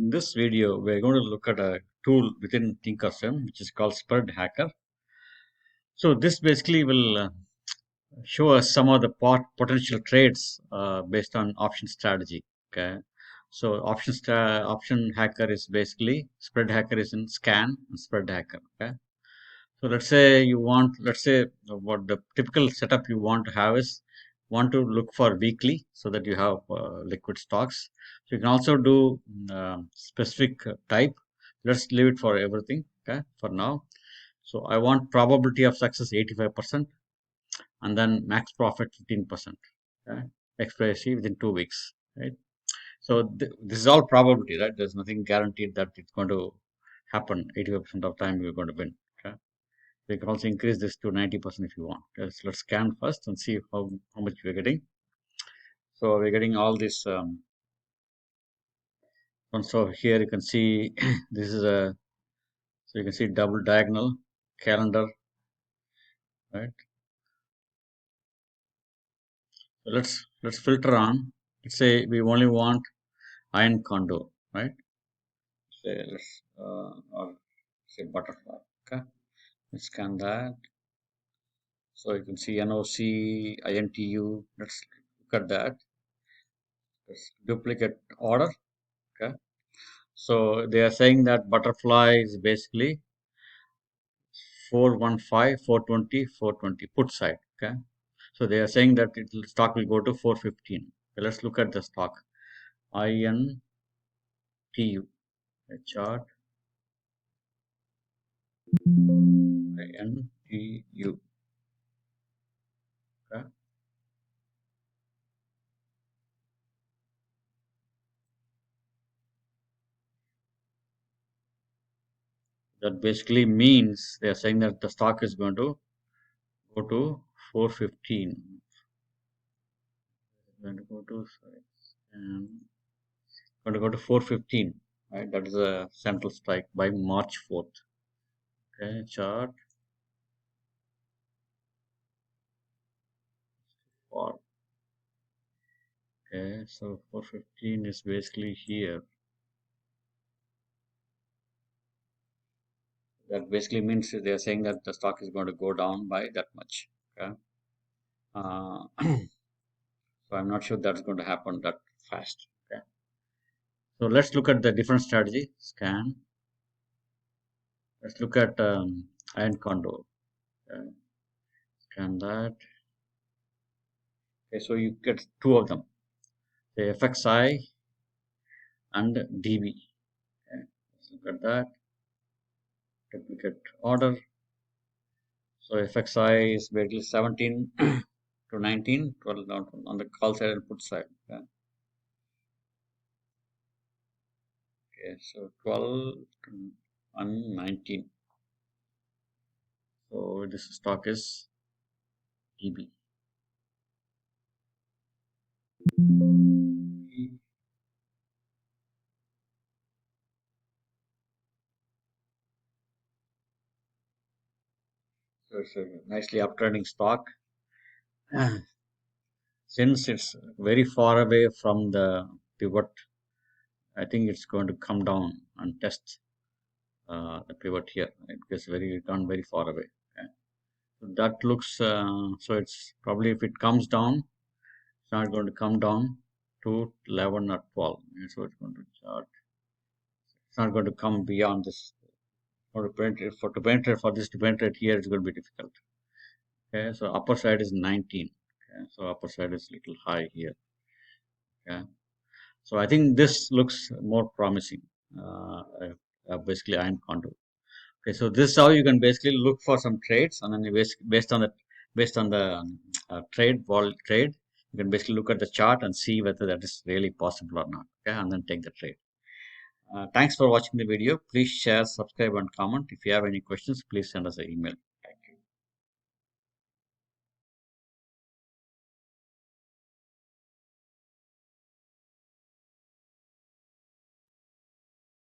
In this video, we're going to look at a tool within Thinkorswim, which is called Spread Hacker. So this basically will show us some of the potential trades based on option strategy. Okay, so option hacker is basically Spread Hacker is in scan and Spread Hacker. Okay, so let's say what the typical setup you want to have is want to look for weekly so that you have liquid stocks. So you can also do specific type. Let's leave it for everything. Okay, for now. So I want probability of success 85% and then max profit 15%. Okay, expiry within 2 weeks. Right. So this is all probability, right? There's nothing guaranteed that it's going to happen 85% of time you're going to win. Okay. You can also increase this to 90% if you want. Let's scan first and see how much we're getting. So we're getting all this. So here you can see this is a. So you can see double diagonal calendar, right? So let's filter on. Let's say we only want iron Condor, right? Say let's or say butterfly. Okay, let's scan that. So you can see NOC, INTU. Let's look at that. Let's duplicate order. Okay. So they are saying that butterfly is basically 415, 420, 420 put side. Okay. So they are saying that stock will go to 415. Okay, let's look at the stock. INTU, a chart. INTU. Okay. That basically means they are saying that the stock is going to go to 415. Going to go to going to go to 415. Right, that is a central strike by March 4th. Okay, chart for. Okay, so 415 is basically here. That basically means they are saying that the stock is going to go down by that much. Okay, so I'm not sure that's going to happen that fast. Okay, so let's look at the different strategy. Scan. Let's look at iron Condor. Okay. Scan that. Okay, so you get two of them, the FXI and DB. Okay, let's look at that. Duplicate order. So FXI is basically 17 to 19, 12 on the call side and put side. Okay, okay, so 12 and 19. So this stock is DB. So it's a nicely uptrending stock. Since it's very far away from the pivot, I think it's going to come down and test the pivot here. It gets gone very far away. Okay. So that looks so it's probably if it comes down, it's not going to come down to 11 or 12. So it's going to chart. It's not going to come beyond this. To penetrate for this to penetrate here, it's going to be difficult. Okay, so upper side is 19. Okay, so upper side is little high here. Okay, so I think this looks more promising. Basically, iron Condor. Okay, so this is how you can basically look for some trades, and then you based on the trade, you can basically look at the chart and see whether that is really possible or not. Okay, and then take the trade. Thanks for watching the video. Please share, subscribe, and comment. If you have any questions, please send us an email.